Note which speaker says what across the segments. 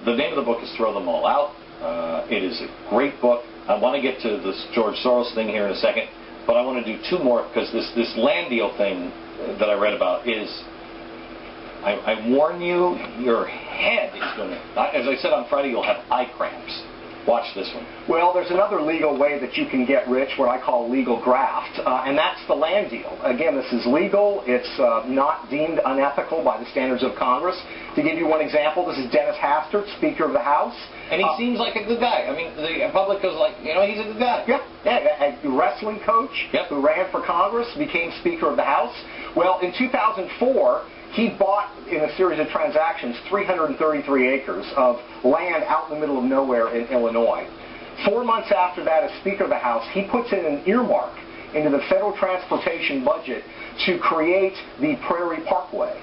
Speaker 1: The name of the book is Throw Them All Out. It is a great book. I want to get to this George Soros thing here in a second, but I want to do two more because this land deal thing that I read about is, I warn you, your head is going to, as I said on Friday, you'll have eye cramps. Watch this one.
Speaker 2: Well, there's another legal way that you can get rich, what I call legal graft, and that's the land deal. Again, this is legal. It's not deemed unethical by the standards of Congress. To give you one example, this is Dennis Hastert, Speaker of the House.
Speaker 1: And he seems like a good guy. I mean, the public goes like, you know, he's a good guy.
Speaker 2: Yeah, a wrestling coach who ran for Congress, became Speaker of the House. Well, in 2004, he bought, in a series of transactions, 333 acres of land out in the middle of nowhere in Illinois. 4 months after that, as Speaker of the House, he puts in an earmark into the federal transportation budget to create the Prairie Parkway,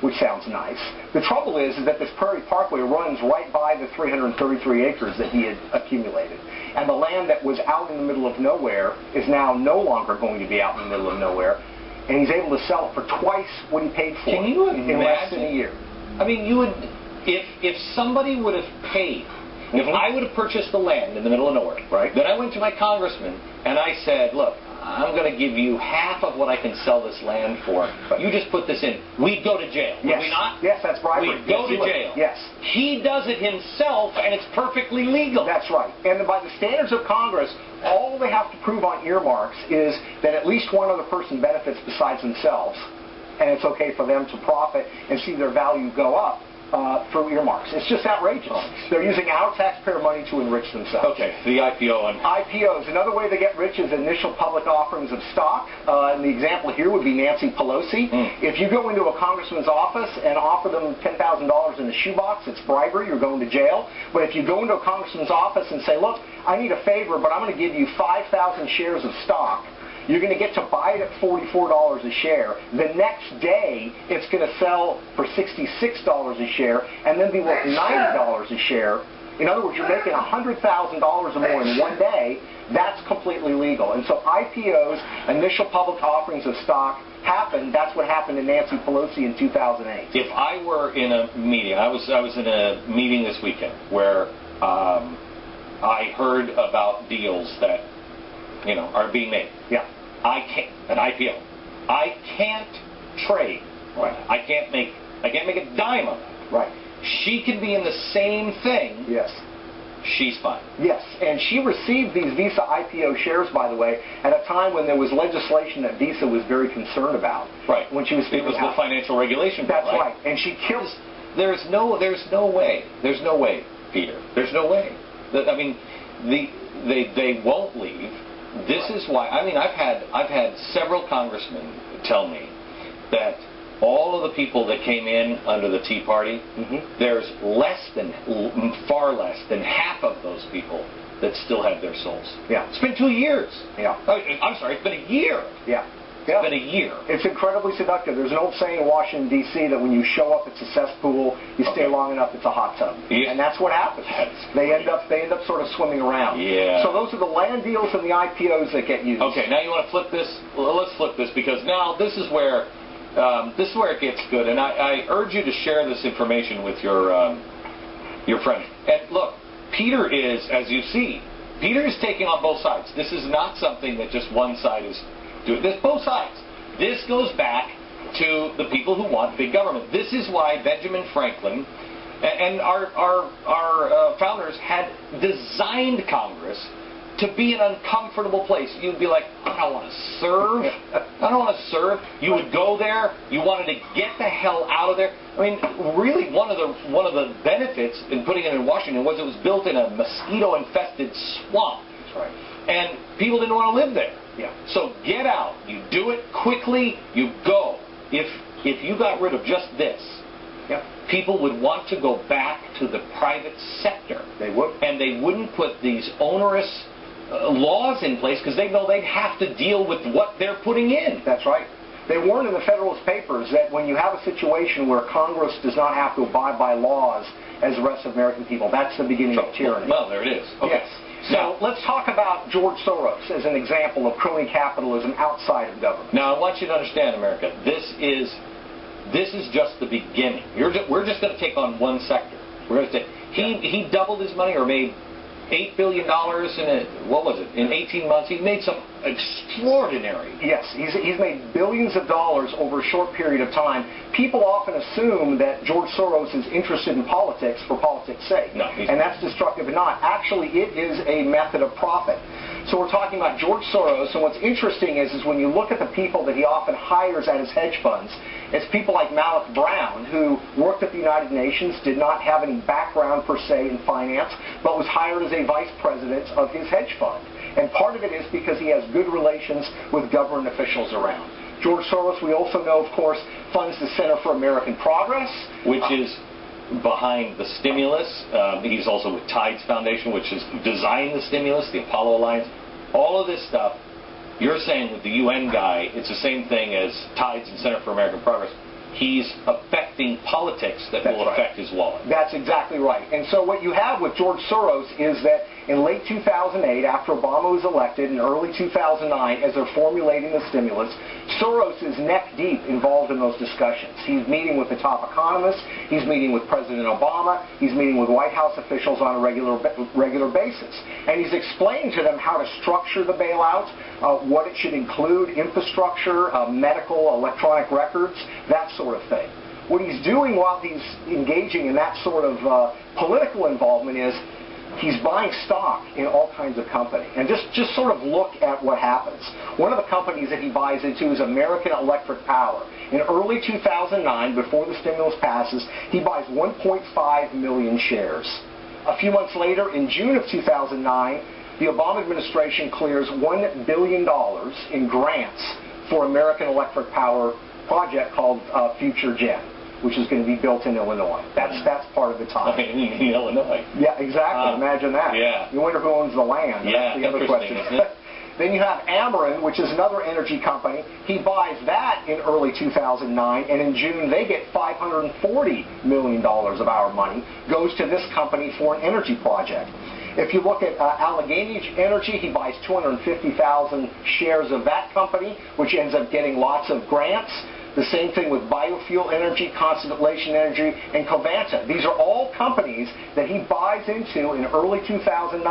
Speaker 2: which sounds nice. The trouble is that this Prairie Parkway runs right by the 333 acres that he had accumulated. And the land that was out in the middle of nowhere is now no longer going to be out in the middle of nowhere. And he's able to sell it for twice what he paid for in less than a year.
Speaker 1: I mean, you would, if somebody would have paid, if I would have purchased the land in the middle of nowhere, then I went to my congressman and I said, look, I'm going to give you half of what I can sell this land for. You just put this in. We'd go to jail. Would we not?
Speaker 2: Yes, that's bribery.
Speaker 1: We'd go to jail.
Speaker 2: Yes.
Speaker 1: He does it himself, and it's perfectly legal.
Speaker 2: That's right. And by the standards of Congress, all they have to prove on earmarks is that at least one other person benefits besides themselves, and it's okay for them to profit and see their value go up through earmarks. It's just outrageous. They're using our taxpayer money to enrich themselves.
Speaker 1: Okay, the IPO.
Speaker 2: IPOs. Another way they get rich is initial public offerings of stock. And the example here would be Nancy Pelosi. If you go into a congressman's office and offer them $10,000 in a shoebox, it's bribery. You're going to jail. But if you go into a congressman's office and say, look, I need a favor, but I'm going to give you 5,000 shares of stock, you're going to get to buy it at $44 a share. The next day, it's going to sell for $66 a share and then be worth $90 a share. In other words, you're making $100,000 or more in one day. That's completely legal. And so IPOs, initial public offerings of stock, happen. That's what happened to Nancy Pelosi in 2008.
Speaker 1: If I were in a meeting, I was in a meeting this weekend where I heard about deals that, you know, are being made.
Speaker 2: Yeah.
Speaker 1: I can't, an IPO. I can't trade.
Speaker 2: Right.
Speaker 1: I can't make a dime on it.
Speaker 2: Right.
Speaker 1: She can be in the same thing.
Speaker 2: Yes.
Speaker 1: She's fine.
Speaker 2: Yes, and she received these Visa IPO shares, by the way, at a time when there was legislation that Visa was very concerned about.
Speaker 1: Right.
Speaker 2: When she was
Speaker 1: it was the financial regulation bill.
Speaker 2: That's right. And she killed.
Speaker 1: There's no way, Peter. There's no way. I mean, they won't leave. This is why. I mean, I've had several congressmen tell me that all of the people that came in under the Tea Party, there's far less than half of those people that still have their souls.
Speaker 2: Yeah.
Speaker 1: It's been 2 years.
Speaker 2: Yeah.
Speaker 1: I'm sorry, it's been a year.
Speaker 2: Yeah.
Speaker 1: It's been a year.
Speaker 2: It's incredibly seductive. There's an old saying in Washington, D.C. that when you show up, it's a cesspool. You stay long enough, it's a hot tub.
Speaker 1: Yeah.
Speaker 2: And that's what happens. They end up sort of swimming around.
Speaker 1: Yeah.
Speaker 2: So those are the land deals and the IPOs that get used.
Speaker 1: Okay, now you want to flip this? Well, let's flip this because now this is where it gets good. And I urge you to share this information with your friends. And look, Peter is, as you see, Peter is taking on both sides. This is not something that just one side is doing. There's both sides. This goes back to the people who want big government. This is why Benjamin Franklin and our founders had designed Congress to be an uncomfortable place. You'd be like, I don't want to serve. I don't want to serve. You would go there. You wanted to get the hell out of there. I mean, really, one of the benefits in putting it in Washington was it was built in a mosquito-infested swamp.
Speaker 2: That's right.
Speaker 1: And people didn't want to live there.
Speaker 2: Yeah.
Speaker 1: So get out. You do it quickly. You go. If you got rid of just this, people would want to go back to the private sector.
Speaker 2: They would.
Speaker 1: And they wouldn't put these onerous laws in place because they know they'd have to deal with what they're putting in.
Speaker 2: That's right. They warned in the Federalist Papers that when you have a situation where Congress does not have to abide by laws as the rest of American people, that's the beginning of tyranny.
Speaker 1: Well, there it is. Okay.
Speaker 2: Yes. So let's talk about George Soros as an example of crony capitalism outside of government.
Speaker 1: Now, I want you to understand, America, this is just the beginning. We're just going to take on one sector. We're going to say He doubled his money, or made $8 billion in 18 months. He made some extraordinary.
Speaker 2: Yes, he's made billions of dollars over a short period of time. People often assume that George Soros is interested in politics for politics' sake.
Speaker 1: No,
Speaker 2: and that's destructive and not. Actually, it is a method of profit. So we're talking about George Soros, and what's interesting is when you look at the people that he often hires at his hedge funds, it's people like Malik Brown, who worked at the United Nations, did not have any background per se in finance, but was hired as a vice president of his hedge fund. And part of it is because he has good relations with government officials around. George Soros, we also know, of course, funds the Center for American Progress,
Speaker 1: which is behind the stimulus. He's also with Tides Foundation, which has designed the stimulus, the Apollo Alliance. All of this stuff, you're saying with the UN guy, it's the same thing as Tides and Center for American Progress. He's affecting politics that will affect his wallet.
Speaker 2: That's exactly right. And so what you have with George Soros is that in late 2008, after Obama was elected, in early 2009, as they're formulating the stimulus, Soros is neck deep involved in those discussions. He's meeting with the top economists. He's meeting with President Obama. He's meeting with White House officials on a regular basis. And he's explaining to them how to structure the bailout, what it should include, infrastructure, medical, electronic records, that sort of thing. What he's doing while he's engaging in that sort of political involvement is he's buying stock in all kinds of companies. And just sort of look at what happens. One of the companies that he buys into is American Electric Power. In early 2009, before the stimulus passes, he buys 1.5 million shares. A few months later, in June of 2009, the Obama administration clears $1 billion in grants for American Electric Power project called Future Gen, which is going to be built in Illinois. That's part of the time.
Speaker 1: In Illinois.
Speaker 2: Yeah, exactly. Imagine that.
Speaker 1: Yeah.
Speaker 2: You wonder who owns the land.
Speaker 1: Yeah,
Speaker 2: that's the other question.
Speaker 1: Isn't it?
Speaker 2: Then you have Ameren, which is another energy company. He buys that in early 2009, and in June they get $540 million of our money, goes to this company for an energy project. If you look at Allegheny Energy, he buys 250,000 shares of that company, which ends up getting lots of grants. The same thing with Biofuel Energy, Constellation Energy, and Covanta. These are all companies that he buys into in early 2009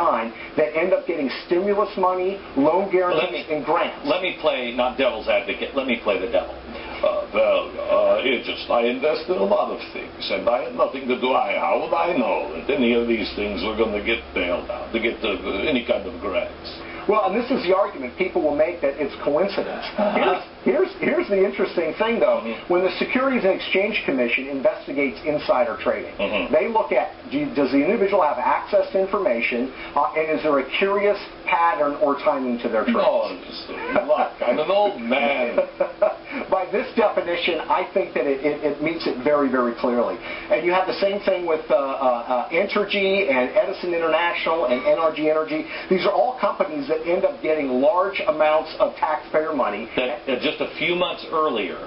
Speaker 2: that end up getting stimulus money, loan guarantees, and grants.
Speaker 1: Let me play, not devil's advocate, let me play the devil. I invest in a lot of things, and I had nothing to do. How would I know that any of these things were going to get bailed out, to get any kind of grants?
Speaker 2: Well, and this is the argument people will make, that it's coincidence. Here's the interesting thing, though. When the Securities and Exchange Commission investigates insider trading, they look at, does the individual have access to information, and is there a curious pattern or timing to their trades?
Speaker 1: No, look, I'm an old man.
Speaker 2: By this definition, I think that it meets it very, very clearly. And you have the same thing with Entergy and Edison International and NRG Energy. These are all companies that end up getting large amounts of taxpayer money.
Speaker 1: That just a few months earlier,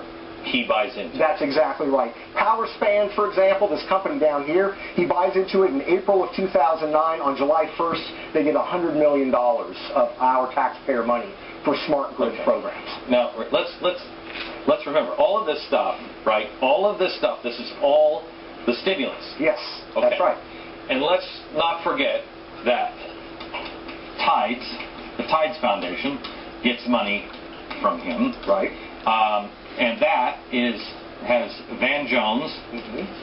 Speaker 1: he buys into.
Speaker 2: That's exactly right. PowerSpan, for example, this company down here, he buys into it in April of 2009. On July 1st, they get $100 million of our taxpayer money for smart grid programs.
Speaker 1: Now, let's remember, all of this stuff, right? All of this stuff, this is all the stimulus.
Speaker 2: Yes,
Speaker 1: okay.
Speaker 2: That's right.
Speaker 1: And let's not forget that the Tides Foundation gets money from him.
Speaker 2: Right.
Speaker 1: And that has Van Jones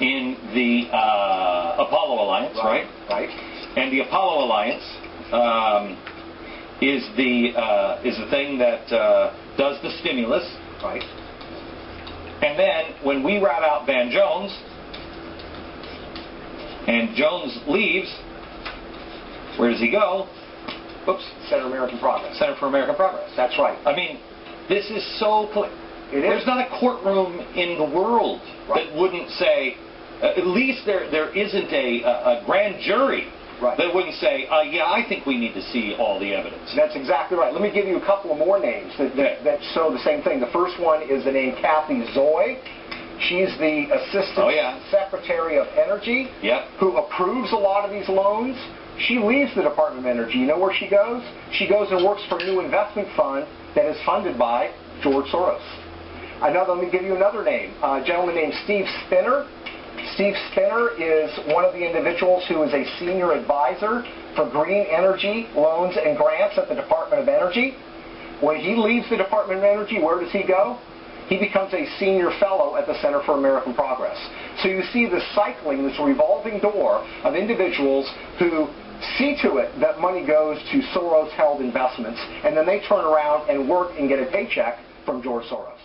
Speaker 1: in the Apollo Alliance, right?
Speaker 2: Right.
Speaker 1: And the Apollo Alliance is the thing that does the stimulus.
Speaker 2: Right.
Speaker 1: And then when we rat out Van Jones, and Jones leaves, where does he go? Oops.
Speaker 2: Center for American Progress.
Speaker 1: Center for American Progress.
Speaker 2: That's right.
Speaker 1: I mean, this is so clear. There's not a courtroom in the world that wouldn't say, at least there isn't a grand jury that wouldn't say, yeah, I think we need to see all the evidence.
Speaker 2: That's exactly right. Let me give you a couple of more names that show the same thing. The first one is the name Kathy Zoy. She's the Assistant Secretary of Energy who approves a lot of these loans. She leaves the Department of Energy. You know where she goes? She goes and works for a new investment fund that is funded by George Soros. Let me give you another name. A gentleman named Steve Spinner. Steve Spinner is one of the individuals who is a senior advisor for green energy loans and grants at the Department of Energy. When he leaves the Department of Energy, where does he go? He becomes a senior fellow at the Center for American Progress. So you see this cycling, this revolving door of individuals who see to it that money goes to Soros-held investments, and then they turn around and work and get a paycheck from George Soros.